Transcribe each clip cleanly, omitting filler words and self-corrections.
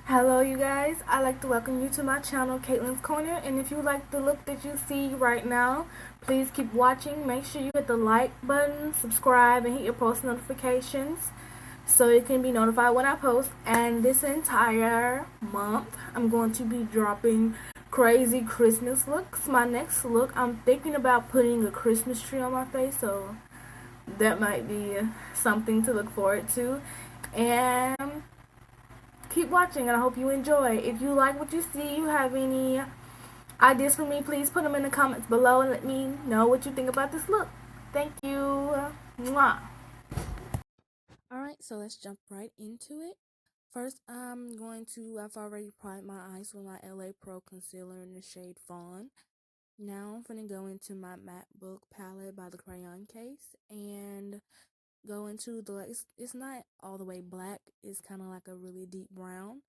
Hello, you guys. I'd like to welcome you to my channel, Caitlin's Corner. And if you like the look that you see right now, please keep watching. Make sure you hit the like button, subscribe, and hit your post notifications so you can be notified when I post. And this entire month, I'm going to be dropping crazy Christmas looks. My next look, I'm thinking about putting a Christmas tree on my face, so that might be something to look forward to. And keep watching and I hope you enjoy. If you like what you see, you have any ideas for me, please put them in the comments below and let me know what you think about this look. Thank you. Mwah. Alright, so let's jump right into it. First, I've already primed my eyes with my LA Pro concealer in the shade Fawn. Now I'm gonna go into my matte book palette by the crayon case and go into it's not all the way black, it's kind of like a really deep brown.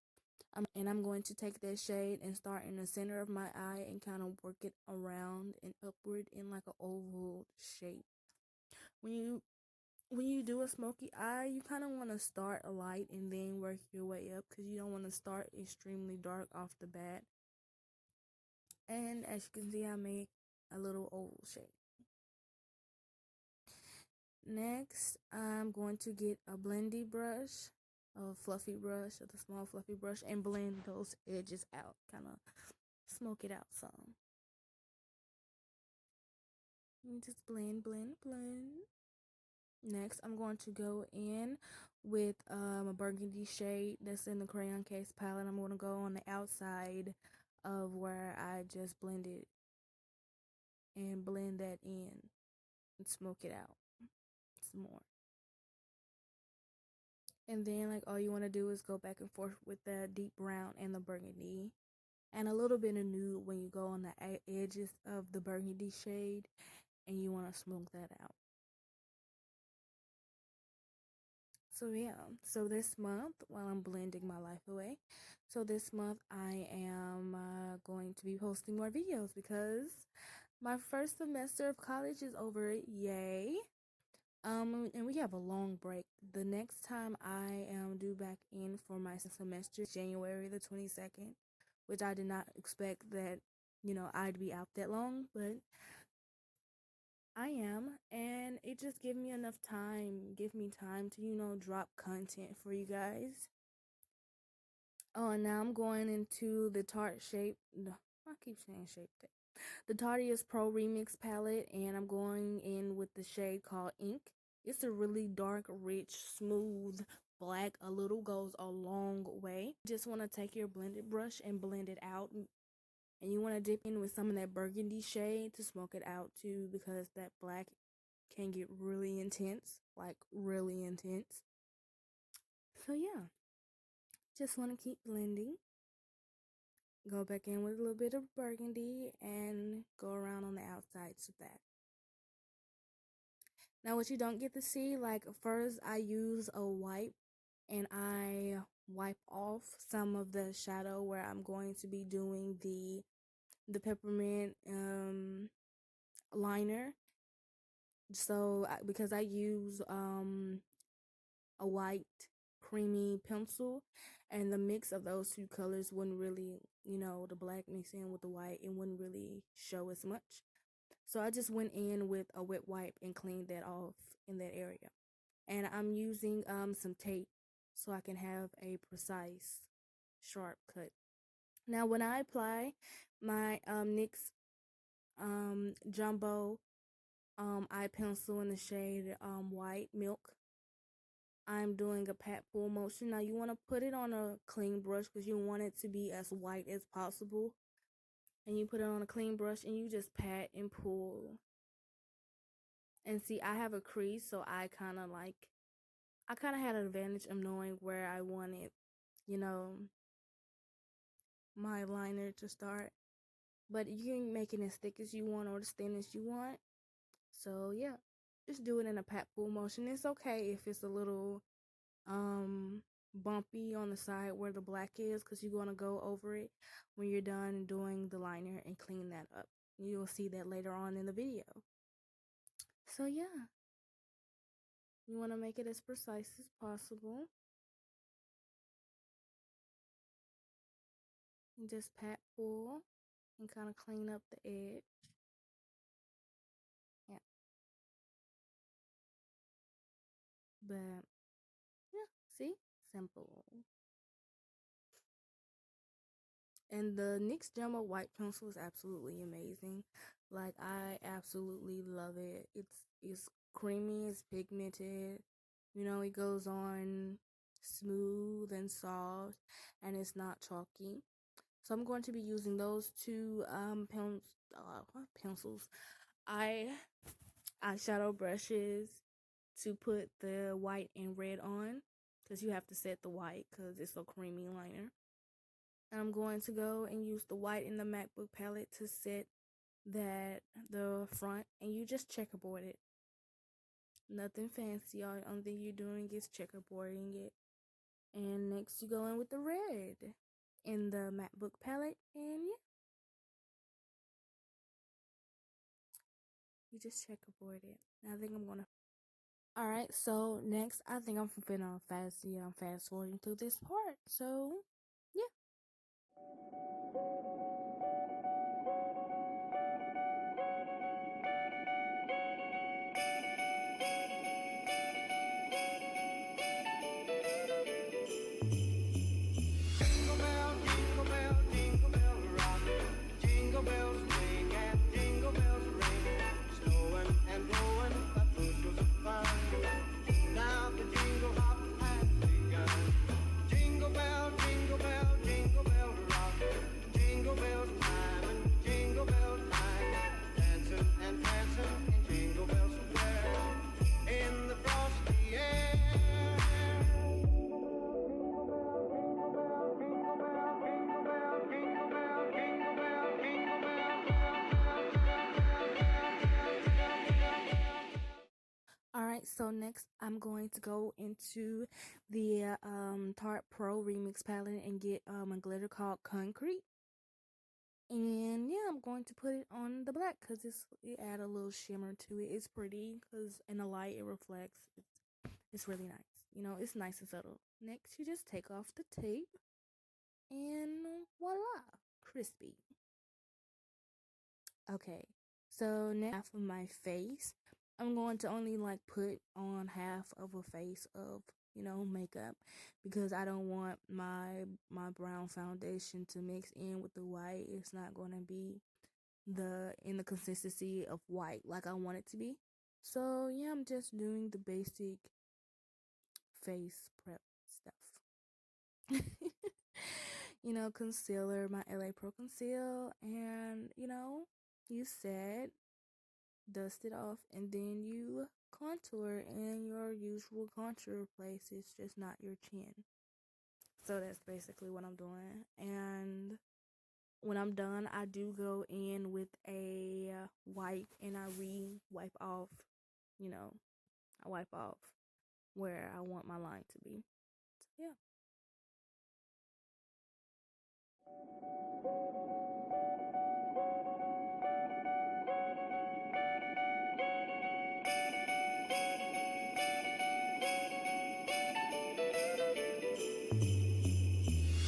And I'm going to take that shade and start in the center of my eye and kind of work it around and upward in like an oval shape. When you do a smoky eye, you kind of want to start a light and then work your way up because you don't want to start extremely dark off the bat. And as you can see, I make a little oval shape. Next, I'm going to get a blendy brush, a fluffy brush, a small fluffy brush, and blend those edges out, kind of smoke it out some. And just blend, blend, blend. Next, I'm going to go in with a burgundy shade that's in the crayon case palette. I'm going to go on the outside of where I just blended and blend that in and smoke it out some more. And then like all you want to do is go back and forth with the deep brown and the burgundy and a little bit of nude when you go on the edges of the burgundy shade and you want to smoke that out. So yeah, so this month, while I'm blending my life away, so this month I am going to be posting more videos because my first semester of college is over. Yay! And we have a long break. The next time I am due back in for my semester is January the 22nd, which I did not expect that, I'd be out that long, but I am, and it just give me time to, drop content for you guys. Oh, and now I'm going into the Tarte shape. No, I keep saying shape. The Tarte's Pro Remix palette, and I'm going in with the shade called Ink. It's a really dark, rich, smooth black. A little goes a long way. You just want to take your blended brush and blend it out. And you want to dip in with some of that burgundy shade to smoke it out too, because that black can get really intense, like really intense. So yeah, just want to keep blending. Go back in with a little bit of burgundy and go around on the outsides of that. Now what you don't get to see, like first I use a wipe and I wipe off some of the shadow where I'm going to be doing the peppermint liner. So because I use a white creamy pencil, and the mix of those two colors wouldn't really, the black mixed in with the white, it wouldn't really show as much. So I just went in with a wet wipe and cleaned that off in that area. And I'm using some tape so I can have a precise sharp cut. Now when I apply my NYX jumbo eye pencil in the shade white milk, I'm doing a pat pull motion. Now you want to put it on a clean brush because you want it to be as white as possible. And you put it on a clean brush and you just pat and pull. And see, I have a crease, so I kind of had an advantage of knowing where I wanted, you know, my liner to start. But you can make it as thick as you want or as thin as you want. So yeah, just do it in a pat pull motion. It's okay if it's a little bumpy on the side where the black is, because you're going to go over it when you're done doing the liner and clean that up. You'll see that later on in the video. So yeah, you want to make it as precise as possible. and just pat full and kind of clean up the edge. Yeah. But yeah, see? Simple. And the NYX Jumbo White Pencil is absolutely amazing. Like, I absolutely love it. It's creamy, it's pigmented. You know, it goes on smooth and soft, and it's not chalky. So I'm going to be using those two pencils. Eyeshadow brushes to put the white and red on, because you have to set the white because it's a creamy liner. And I'm going to go and use the white in the MacBook palette to set the front, and you just checkerboard it. Nothing fancy. All the only thing you're doing is checkerboarding it. And next you go in with the red in the MacBook palette, and yeah, you just checkerboard it. And I think I'm gonna. All right, so next I think I'm finna I'm fast forwarding through this part. So yeah. Jingle bell, jingle bell rock. Jingle bells swing and jingle bells ring. Snowing and blowing up bushels of fun. Now the jingle hop has begun. Jingle bell, jingle bell, jingle bell rock. Jingle bells time and jingle bell time. Dancing and prancing in Jingle Bell Square. In the frosty air. Alright, so next I'm going to go into the Tarte Pro Remix palette and get a glitter called Concrete. And yeah, I'm going to put it on the black because it add a little shimmer to it. It's pretty because in the light it reflects. It's really nice. You know, it's nice and subtle. Next, you just take off the tape and voila, crispy. Okay, so next half of my face, I'm going to only like put on half of a face of, you know, makeup, because I don't want my brown foundation to mix in with the white. It's not going to be in the consistency of white like I want it to be. So yeah, I'm just doing the basic face prep stuff. You know, concealer, my LA Pro Conceal, and you know, you said dust it off, and then you contour in your usual contour place. It's just not your chin. So that's basically what I'm doing. And when I'm done, I do go in with a wipe and I wipe off, you know, I wipe off where I want my line to be. So, yeah.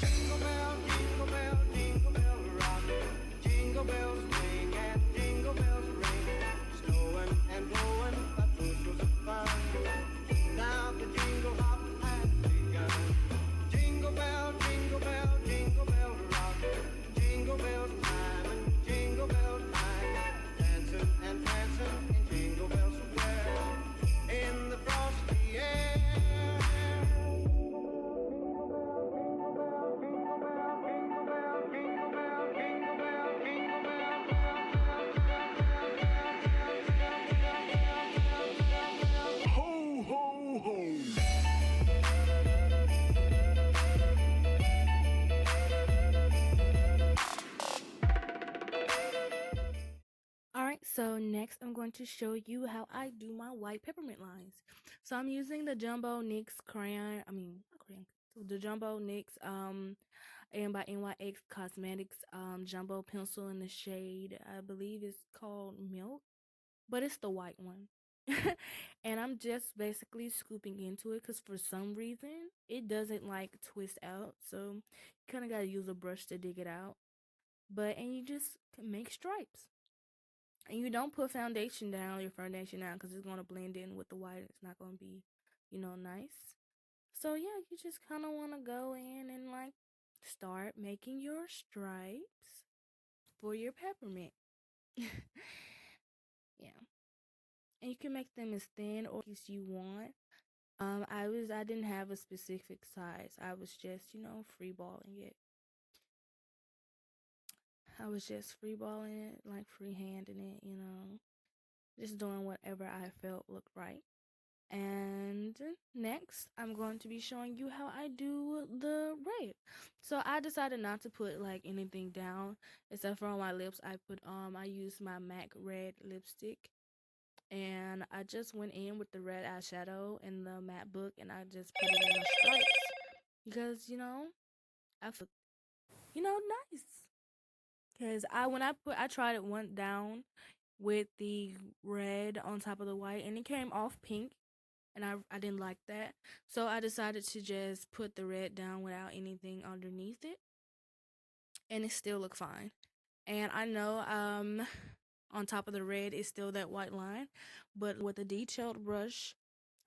Jingle bell, jingle bell rock. Jingle bells swing and jingle bells ring. Snowing and blowing up bushels of fun. Now the jingle hop has begun. Jingle bell, jingle bell, jingle bell rock. Jingle bells time and jingle bell time. Dancing and prancing in Jingle Bell Square. In the frosty air. Ho, ho, ho. Alright, so next I'm going to show you how I do my white peppermint lines. So I'm using the Jumbo NYX crayon, not crayon, the Jumbo NYX and by NYX Cosmetics jumbo pencil in the shade, I believe it's called Milk, but it's the white one. And I'm just basically scooping into it because for some reason it doesn't like twist out. So you kind of got to use a brush to dig it out. And you just can make stripes. And you don't put your foundation down because it's going to blend in with the white. It's not going to be, nice. So yeah, you just kind of want to go in and like start making your stripes for your peppermint. Yeah. And you can make them as thin or as you want. I didn't have a specific size. I was just, free balling it. I was just free balling it, like freehanding it, just doing whatever I felt looked right. And next, I'm going to be showing you how I do the red. So I decided not to put like anything down except for on my lips. I used my MAC red lipstick, and I just went in with the red eyeshadow in the matte book, and I just put it in my stripes because I feel nice. Cause I tried it one down with the red on top of the white, and it came off pink, and I didn't like that, so I decided to just put the red down without anything underneath it, and it still looked fine. And I know on top of the red is still that white line, but with a detailed brush,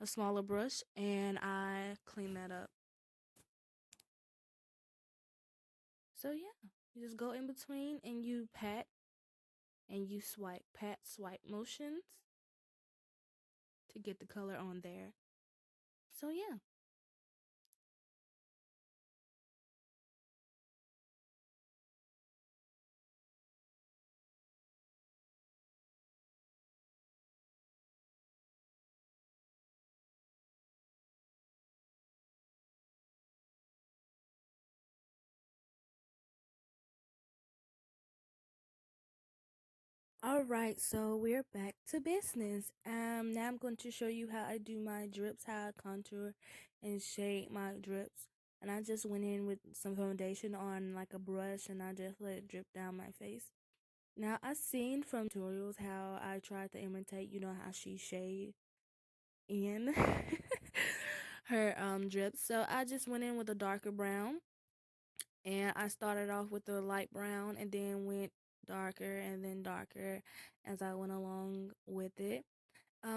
a smaller brush, and I clean that up. So yeah, you just go in between and you pat and you swipe, pat, swipe motions to get the color on there. So yeah. Alright, so we're back to business. Now I'm going to show you how I do my drips, how I contour and shade my drips. And I just went in with some foundation on like a brush and I just let it drip down my face. Now I've seen from tutorials how I tried to imitate, how she shade in her drips. So I just went in with a darker brown, and I started off with the light brown and then went darker and then darker as I went along with it.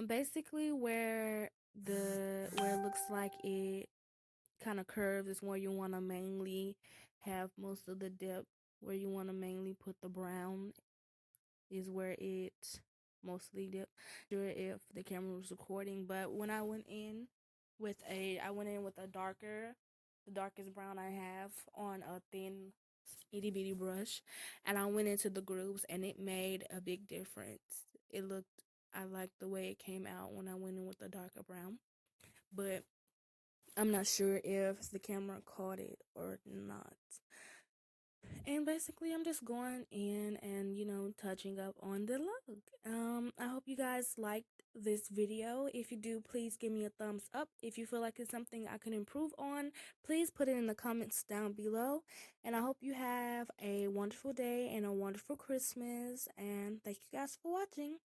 Basically where it looks like it kind of curves is where you want to mainly have most of the depth. Where you want to mainly put the brown is where it mostly dipped. Sure if the camera was recording, but when I went in with the darkest brown I have on a thin itty bitty brush, and I went into the grooves, and it made a big difference. I liked the way it came out when I went in with the darker brown, but I'm not sure if the camera caught it or not. And basically, I'm just going in and, touching up on the look. I hope you guys liked this video. If you do, please give me a thumbs up. If you feel like it's something I can improve on, please put it in the comments down below. And I hope you have a wonderful day and a wonderful Christmas. And thank you guys for watching.